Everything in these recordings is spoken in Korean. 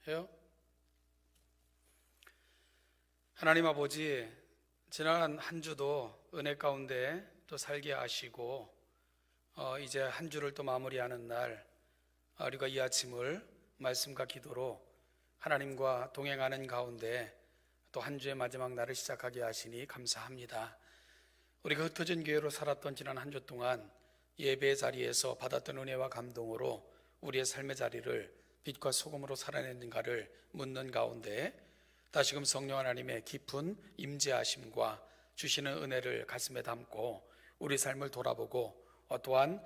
해요? 하나님 아버지, 지난 한 주도 은혜 가운데 또 살게 하시고 이제 한 주를 또 마무리하는 날, 우리가 이 아침을 말씀과 기도로 하나님과 동행하는 가운데 또 한 주의 마지막 날을 시작하게 하시니 감사합니다. 우리가 흩어진 교회로 살았던 지난 한 주 동안 예배의 자리에서 받았던 은혜와 감동으로 우리의 삶의 자리를 빛과 소금으로 살아냈는가를 묻는 가운데 다시금 성령 하나님의 깊은 임재하심과 주시는 은혜를 가슴에 담고 우리 삶을 돌아보고 또한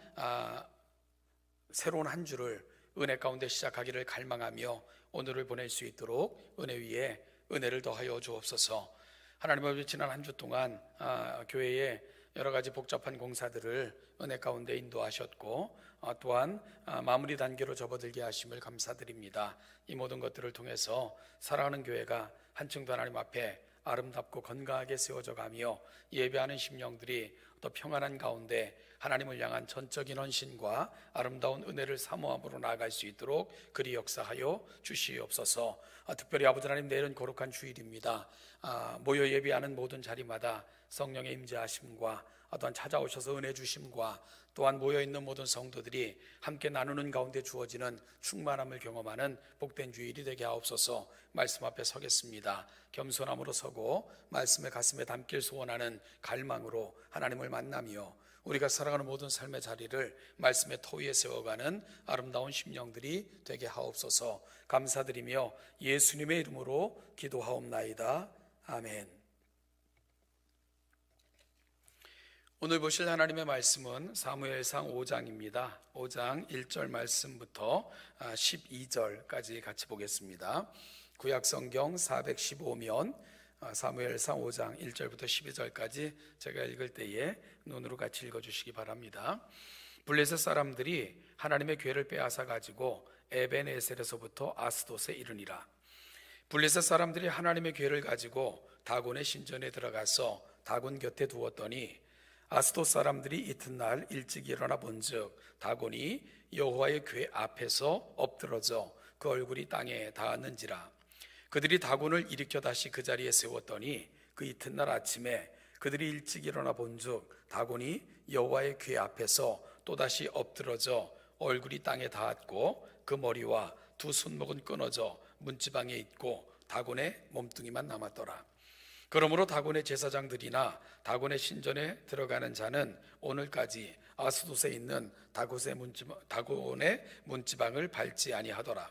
새로운 한 주를 은혜 가운데 시작하기를 갈망하며 오늘을 보낼 수 있도록 은혜 위에 은혜를 더하여 주옵소서. 하나님 아버지, 지난 한 주 동안 교회의 여러 가지 복잡한 공사들을 은혜 가운데 인도하셨고 또한 마무리 단계로 접어들게 하심을 감사드립니다. 이 모든 것들을 통해서 사랑하는 교회가 한층 더 하나님 앞에 아름답고 건강하게 세워져 가며 예배하는 심령들이 또 평안한 가운데 하나님을 향한 전적인 헌신과 아름다운 은혜를 사모함으로 나아갈 수 있도록 그리 역사하여 주시옵소서. 특별히 아버지 하나님, 내일은 거룩한 주일입니다. 모여 예배하는 모든 자리마다 성령의 임재하심과 또한 찾아오셔서 은혜 주심과 또한 모여있는 모든 성도들이 함께 나누는 가운데 주어지는 충만함을 경험하는 복된 주일이 되게 하옵소서. 말씀 앞에 서겠습니다. 겸손함으로 서고 말씀을 가슴에 담길 소원하는 갈망으로 하나님을 만나며 우리가 살아가는 모든 삶의 자리를 말씀의 터 위에 세워가는 아름다운 심령들이 되게 하옵소서. 감사드리며 예수님의 이름으로 기도하옵나이다. 아멘. 오늘 보실 하나님의 말씀은 사무엘상 5장입니다. 5장 1절 말씀부터 12절까지 같이 보겠습니다. 구약성경 415면 사무엘상 5장 1절부터 12절까지 제가 읽을 때에 눈으로 같이 읽어주시기 바랍니다. 블레셋 사람들이 하나님의 궤를 빼앗아 가지고 에벤에셀에서부터 아스돗에 이르니라. 블레셋 사람들이 하나님의 궤를 가지고 다곤의 신전에 들어가서 다곤 곁에 두었더니 아스돗 사람들이 이튿날 일찍 일어나 본즉 다곤이 여호와의 궤 앞에서 엎드러져 그 얼굴이 땅에 닿았는지라. 그들이 다곤을 일으켜 다시 그 자리에 세웠더니 그 이튿날 아침에 그들이 일찍 일어나 본즉 다곤이 여호와의 궤 앞에서 또다시 엎드러져 얼굴이 땅에 닿았고 그 머리와 두 손목은 끊어져 문지방에 있고 다곤의 몸뚱이만 남았더라. 그러므로 다곤의 제사장들이나 다곤의 신전에 들어가는 자는 오늘까지 아스돗에 있는 다곤의 문지방을 밟지 아니하더라.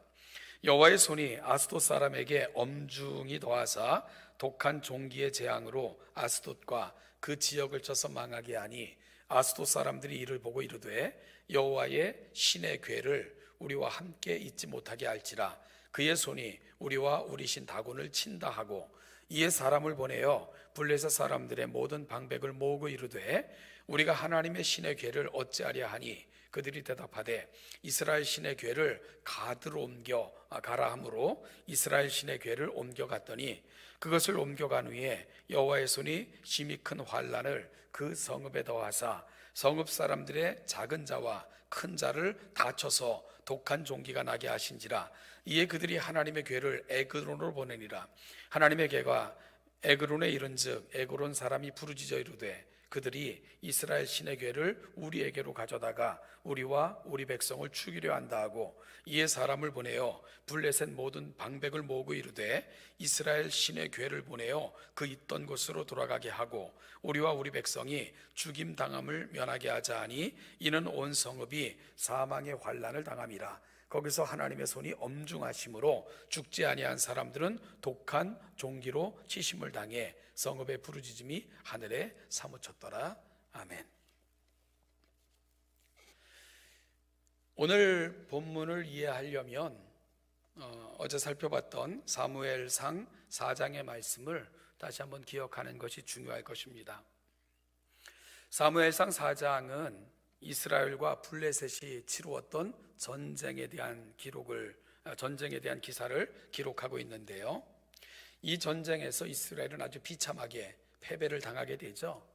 여호와의 손이 아스돗 사람에게 엄중히 더하사 독한 종기의 재앙으로 아스돗과 그 지역을 쳐서 망하게 하니 아스돗 사람들이 이를 보고 이르되 여호와의 신의 궤를 우리와 함께 있지 못하게 할지라. 그의 손이 우리와 우리 신 다곤을 친다 하고 이에 사람을 보내어 블레셋 사람들의 모든 방백을 모으고 이르되 우리가 하나님의 신의 궤를 어찌하려 하니 그들이 대답하되 이스라엘 신의 궤를 가드로 옮겨 가라 하므로 이스라엘 신의 궤를 옮겨갔더니 그것을 옮겨간 후에 여호와의 손이 심히 큰 환난을 그 성읍에 더하사 성읍 사람들의 작은 자와 큰 자를 다쳐서 독한 종기가 나게 하신지라. 이에 그들이 하나님의 궤를 에그론으로 보내니라. 하나님의 궤가 에그론에 이른즉 에그론 사람이 부르짖어 이르되 그들이 이스라엘 신의 궤를 우리에게로 가져다가 우리와 우리 백성을 죽이려 한다 하고 이에 사람을 보내어 블레셋 모든 방백을 모으고 이르되 이스라엘 신의 궤를 보내어 그 있던 곳으로 돌아가게 하고 우리와 우리 백성이 죽임 당함을 면하게 하자 하니 이는 온 성읍이 사망의 환난을 당함이라. 거기서 하나님의 손이 엄중하심으로 죽지 아니한 사람들은 독한 종기로 치심을 당해 성읍의 부르짖음이 하늘에 사무쳤더라. 아멘. 오늘 본문을 이해하려면 어제 살펴봤던 사무엘상 4장의 말씀을 다시 한번 기억하는 것이 중요할 것입니다. 사무엘상 4장은 이스라엘과 블레셋이 치루었던 전쟁에 대한 기사를 기록하고 있는데요. 이 전쟁에서 이스라엘은 아주 비참하게 패배를 당하게 되죠.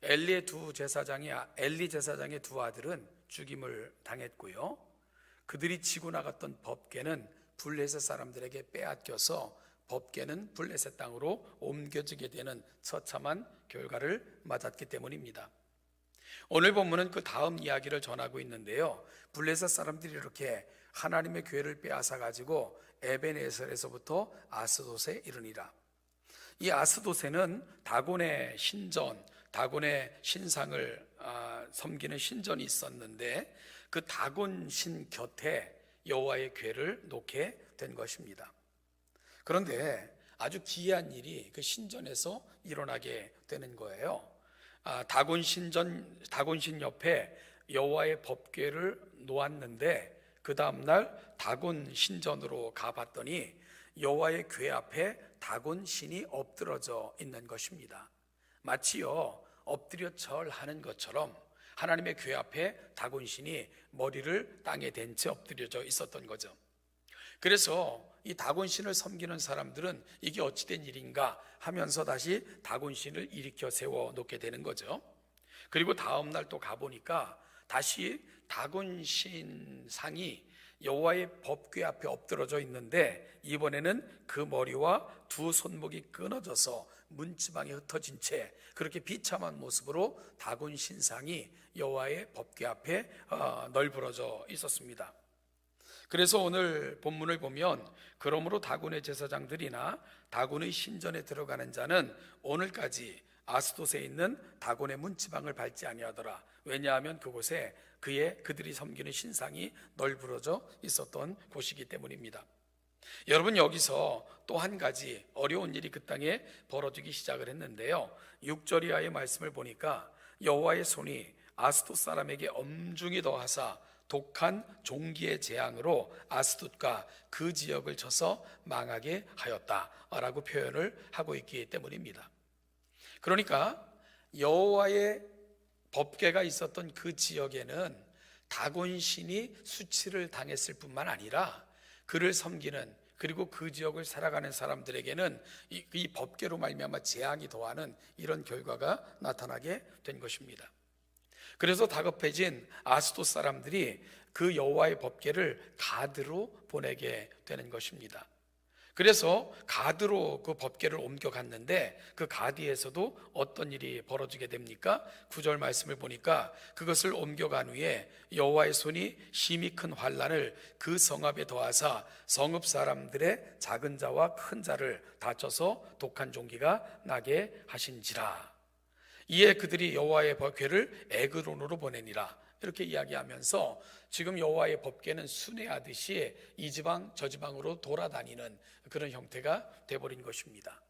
엘리 제사장의 두 아들은 죽임을 당했고요. 그들이 지고 나갔던 법궤는 블레셋 사람들에게 빼앗겨서 법궤는 블레셋 땅으로 옮겨지게 되는 처참한 결과를 맞았기 때문입니다. 오늘 본문은 그 다음 이야기를 전하고 있는데요, 블레셋 사람들이 이렇게 하나님의궤를 빼앗아 가지고 에벤에셀에서부터 아스돗에 이르니라. 이 아스돗에는 다곤의 신전, 다곤의 신상을 섬기는 신전이 있었는데 그 다곤 신 곁에 여호와의 궤를 놓게 된 것입니다. 그런데 아주 기이한 일이 그 신전에서 일어나게 되는 거예요. 다곤 신 옆에 여호와의 법궤를 놓았는데 그 다음날 다곤 신전으로 가봤더니 여호와의 궤 앞에 다곤 신이 엎드러져 있는 것입니다. 마치요 엎드려 절하는 것처럼 하나님의 궤 앞에 다곤 신이 머리를 땅에 댄 채 엎드려져 있었던 거죠. 그래서 이 다곤 신을 섬기는 사람들은 이게 어찌된 일인가 하면서 다시 다곤 신을 일으켜 세워 놓게 되는 거죠. 그리고 다음 날 또 가보니까 다시 다곤 신 상이 여호와의 법궤 앞에 엎드러져 있는데 이번에는 그 머리와 두 손목이 끊어져서 문지방에 흩어진 채 그렇게 비참한 모습으로 다곤 신상이 여호와의 법궤 앞에 널브러져 있었습니다. 그래서 오늘 본문을 보면 그러므로 다곤의 제사장들이나 다곤의 신전에 들어가는 자는 오늘까지 아스돗에 있는 다곤의 문지방을 밟지 아니하더라. 왜냐하면 그곳에 그들이 섬기는 신상이 널브러져 있었던 곳이기 때문입니다. 여러분, 여기서 또 한 가지 어려운 일이 그 땅에 벌어지기 시작을 했는데요, 6절 이하의 말씀을 보니까 여호와의 손이 아스돗 사람에게 엄중히 더하사 독한 종기의 재앙으로 아스돗과 그 지역을 쳐서 망하게 하였다라고 표현을 하고 있기 때문입니다. 그러니까 여호와의 법궤가 있었던 그 지역에는 다곤 신이 수치를 당했을 뿐만 아니라 그를 섬기는 그리고 그 지역을 살아가는 사람들에게는 이 법궤로 말미암아 재앙이 더하는 이런 결과가 나타나게 된 것입니다. 그래서 다급해진 아스돗 사람들이 그 여호와의 법궤를 가드로 보내게 되는 것입니다. 그래서 가드로 그 법궤를 옮겨갔는데 그 가드에서도 어떤 일이 벌어지게 됩니까? 9절 말씀을 보니까 그것을 옮겨간 후에 여호와의 손이 심히 큰 환난을 그 성읍에 더하사 성읍 사람들의 작은 자와 큰 자를 다쳐서 독한 종기가 나게 하신지라. 이에 그들이 여호와의 법궤를 에그론으로 보내니라. 이렇게 이야기하면서 지금 여호와의 법궤는 순회하듯이 이 지방 저 지방으로 돌아다니는 그런 형태가 되어버린 것입니다.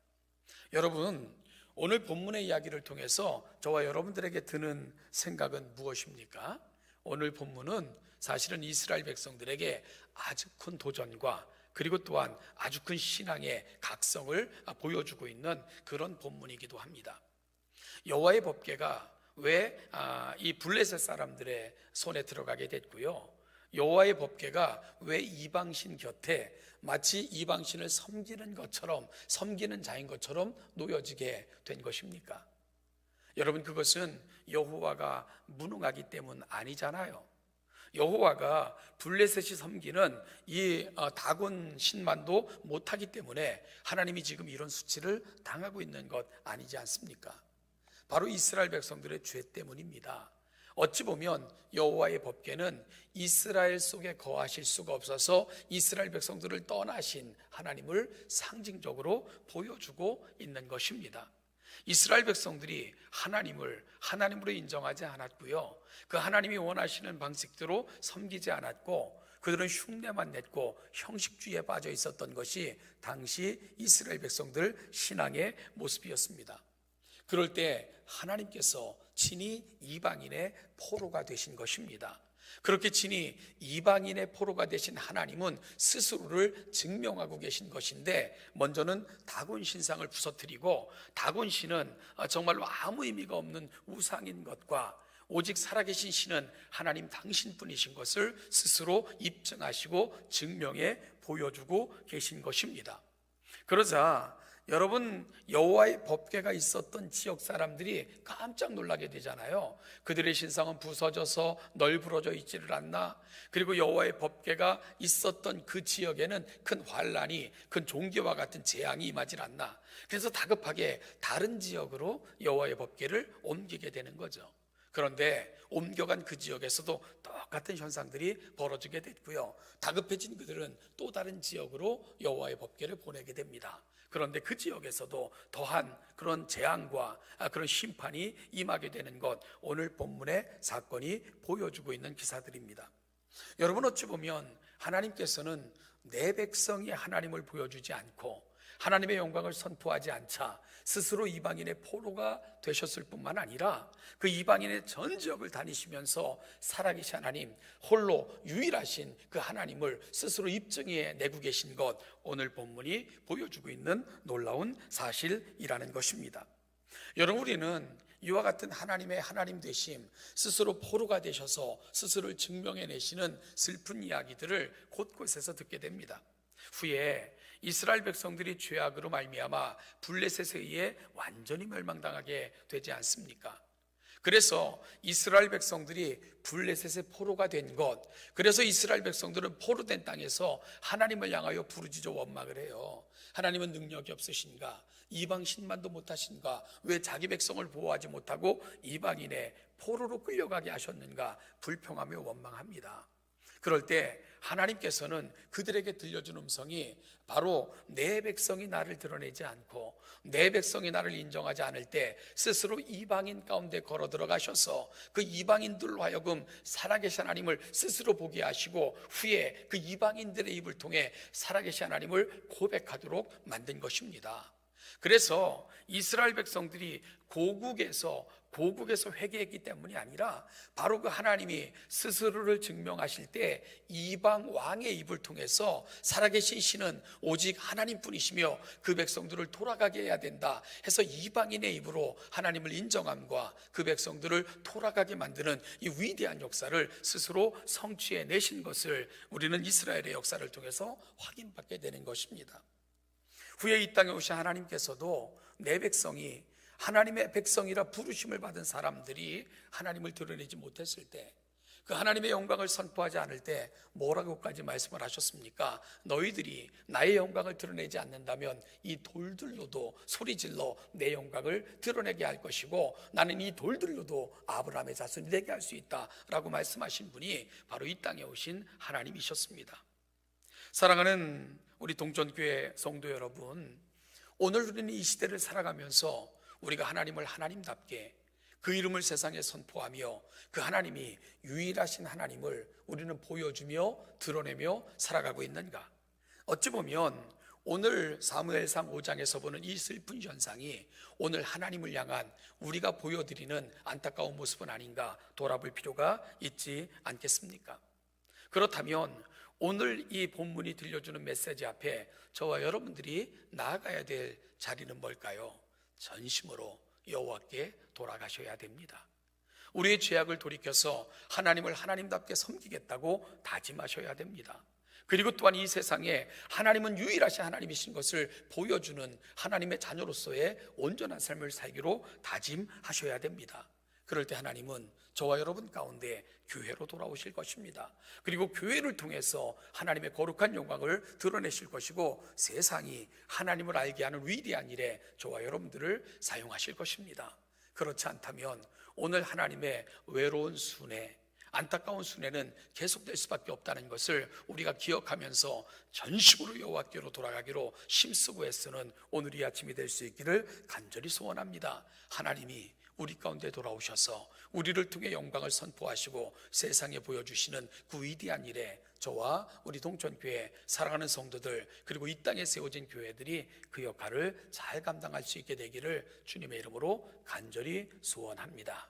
여러분, 오늘 본문의 이야기를 통해서 저와 여러분들에게 드는 생각은 무엇입니까? 오늘 본문은 사실은 이스라엘 백성들에게 아주 큰 도전과 그리고 또한 아주 큰 신앙의 각성을 보여주고 있는 그런 본문이기도 합니다. 여호와의 법궤가 왜 이 블레셋 사람들의 손에 들어가게 됐고요, 여호와의 법궤가 왜 이방신 곁에 마치 이방신을 섬기는 것처럼, 섬기는 자인 것처럼 놓여지게 된 것입니까? 여러분, 그것은 여호와가 무능하기 때문 아니잖아요. 여호와가 블레셋이 섬기는 이 다곤 신만도 못하기 때문에 하나님이 지금 이런 수치를 당하고 있는 것 아니지 않습니까? 바로 이스라엘 백성들의 죄 때문입니다. 어찌 보면 여호와의 법궤는 이스라엘 속에 거하실 수가 없어서 이스라엘 백성들을 떠나신 하나님을 상징적으로 보여주고 있는 것입니다. 이스라엘 백성들이 하나님을 하나님으로 인정하지 않았고요, 그 하나님이 원하시는 방식대로 섬기지 않았고 그들은 흉내만 냈고 형식주의에 빠져 있었던 것이 당시 이스라엘 백성들 신앙의 모습이었습니다. 그럴 때 하나님께서 친히 이방인의 포로가 되신 것입니다. 그렇게 친히 이방인의 포로가 되신 하나님은 스스로를 증명하고 계신 것인데, 먼저는 다곤 신상을 부서뜨리고, 다곤 신은 정말로 아무 의미가 없는 우상인 것과 오직 살아계신 신은 하나님 당신뿐이신 것을 스스로 입증하시고 증명해 보여주고 계신 것입니다. 그러자 여러분, 여호와의 법궤가 있었던 지역 사람들이 깜짝 놀라게 되잖아요. 그들의 신상은 부서져서 널브러져 있지를 않나? 그리고 여호와의 법궤가 있었던 그 지역에는 큰 환란이, 큰 종기와 같은 재앙이 임하질 않나? 그래서 다급하게 다른 지역으로 여호와의 법궤를 옮기게 되는 거죠. 그런데 옮겨간 그 지역에서도 똑같은 현상들이 벌어지게 됐고요. 다급해진 그들은 또 다른 지역으로 여호와의 법궤를 보내게 됩니다. 그런데 그 지역에서도 더한 그런 재앙과 그런 심판이 임하게 되는 것, 오늘 본문의 사건이 보여주고 있는 기사들입니다. 여러분, 어찌 보면 하나님께서는 내 백성이 하나님을 보여주지 않고 하나님의 영광을 선포하지 않자 스스로 이방인의 포로가 되셨을 뿐만 아니라 그 이방인의 전 지역을 다니시면서 살아계신 하나님, 홀로 유일하신 그 하나님을 스스로 입증해 내고 계신 것, 오늘 본문이 보여주고 있는 놀라운 사실이라는 것입니다. 여러분, 우리는 이와 같은 하나님의 하나님 되심, 스스로 포로가 되셔서 스스로를 증명해내시는 슬픈 이야기들을 곳곳에서 듣게 됩니다. 후에 이스라엘 백성들이 죄악으로 말미암아 블레셋에 의해 완전히 멸망당하게 되지 않습니까? 그래서 이스라엘 백성들이 블레셋의 포로가 된 것, 그래서 이스라엘 백성들은 포로된 땅에서 하나님을 향하여 부르짖어 원망을 해요. 하나님은 능력이 없으신가? 이방 신만도 못하신가? 왜 자기 백성을 보호하지 못하고 이방인의 포로로 끌려가게 하셨는가? 불평하며 원망합니다. 그럴 때 하나님께서는 그들에게 들려준 음성이 바로 내 백성이 나를 드러내지 않고 내 백성이 나를 인정하지 않을 때 스스로 이방인 가운데 걸어 들어가셔서 그 이방인들로 하여금 살아계신 하나님을 스스로 보게 하시고 후에 그 이방인들의 입을 통해 살아계신 하나님을 고백하도록 만든 것입니다. 그래서 이스라엘 백성들이 고국에서 회개했기 때문이 아니라 바로 그 하나님이 스스로를 증명하실 때 이방 왕의 입을 통해서 살아계신 신은 오직 하나님뿐이시며 그 백성들을 돌아가게 해야 된다 해서 이방인의 입으로 하나님을 인정함과 그 백성들을 돌아가게 만드는 이 위대한 역사를 스스로 성취해 내신 것을 우리는 이스라엘의 역사를 통해서 확인받게 되는 것입니다. 후에 이 땅에 오신 하나님께서도 내 백성이 하나님의 백성이라 부르심을 받은 사람들이 하나님을 드러내지 못했을 때, 그 하나님의 영광을 선포하지 않을 때 뭐라고까지 말씀을 하셨습니까? 너희들이 나의 영광을 드러내지 않는다면 이 돌들로도 소리질러 내 영광을 드러내게 할 것이고 나는 이 돌들로도 아브라함의 자손이 되게 할 수 있다라고 말씀하신 분이 바로 이 땅에 오신 하나님이셨습니다. 사랑하는 우리 동천교회 성도 여러분, 오늘 우리는 이 시대를 살아가면서 우리가 하나님을 하나님답게 그 이름을 세상에 선포하며 그 하나님이 유일하신 하나님을 우리는 보여주며 드러내며 살아가고 있는가? 어찌 보면 오늘 사무엘상 5장에서 보는 이 슬픈 현상이 오늘 하나님을 향한 우리가 보여드리는 안타까운 모습은 아닌가 돌아볼 필요가 있지 않겠습니까? 그렇다면 오늘 이 본문이 들려주는 메시지 앞에 저와 여러분들이 나아가야 될 자리는 뭘까요? 전심으로 여호와께 돌아가셔야 됩니다. 우리의 죄악을 돌이켜서 하나님을 하나님답게 섬기겠다고 다짐하셔야 됩니다. 그리고 또한 이 세상에 하나님은 유일하신 하나님이신 것을 보여주는 하나님의 자녀로서의 온전한 삶을 살기로 다짐하셔야 됩니다. 그럴 때 하나님은 저와 여러분 가운데 교회로 돌아오실 것입니다. 그리고 교회를 통해서 하나님의 거룩한 영광을 드러내실 것이고 세상이 하나님을 알게 하는 위대한 일에 저와 여러분들을 사용하실 것입니다. 그렇지 않다면 오늘 하나님의 외로운 순회, 안타까운 순회는 계속될 수밖에 없다는 것을 우리가 기억하면서 전심으로 여호와께로 돌아가기로 힘쓰고 애쓰는 오늘 이 아침이 될 수 있기를 간절히 소원합니다. 하나님이 우리 가운데 돌아오셔서 우리를 통해 영광을 선포하시고 세상에 보여주시는 그 위대한 일에 저와 우리 동천교회 사랑하는 성도들 그리고 이 땅에 세워진 교회들이 그 역할을 잘 감당할 수 있게 되기를 주님의 이름으로 간절히 소원합니다.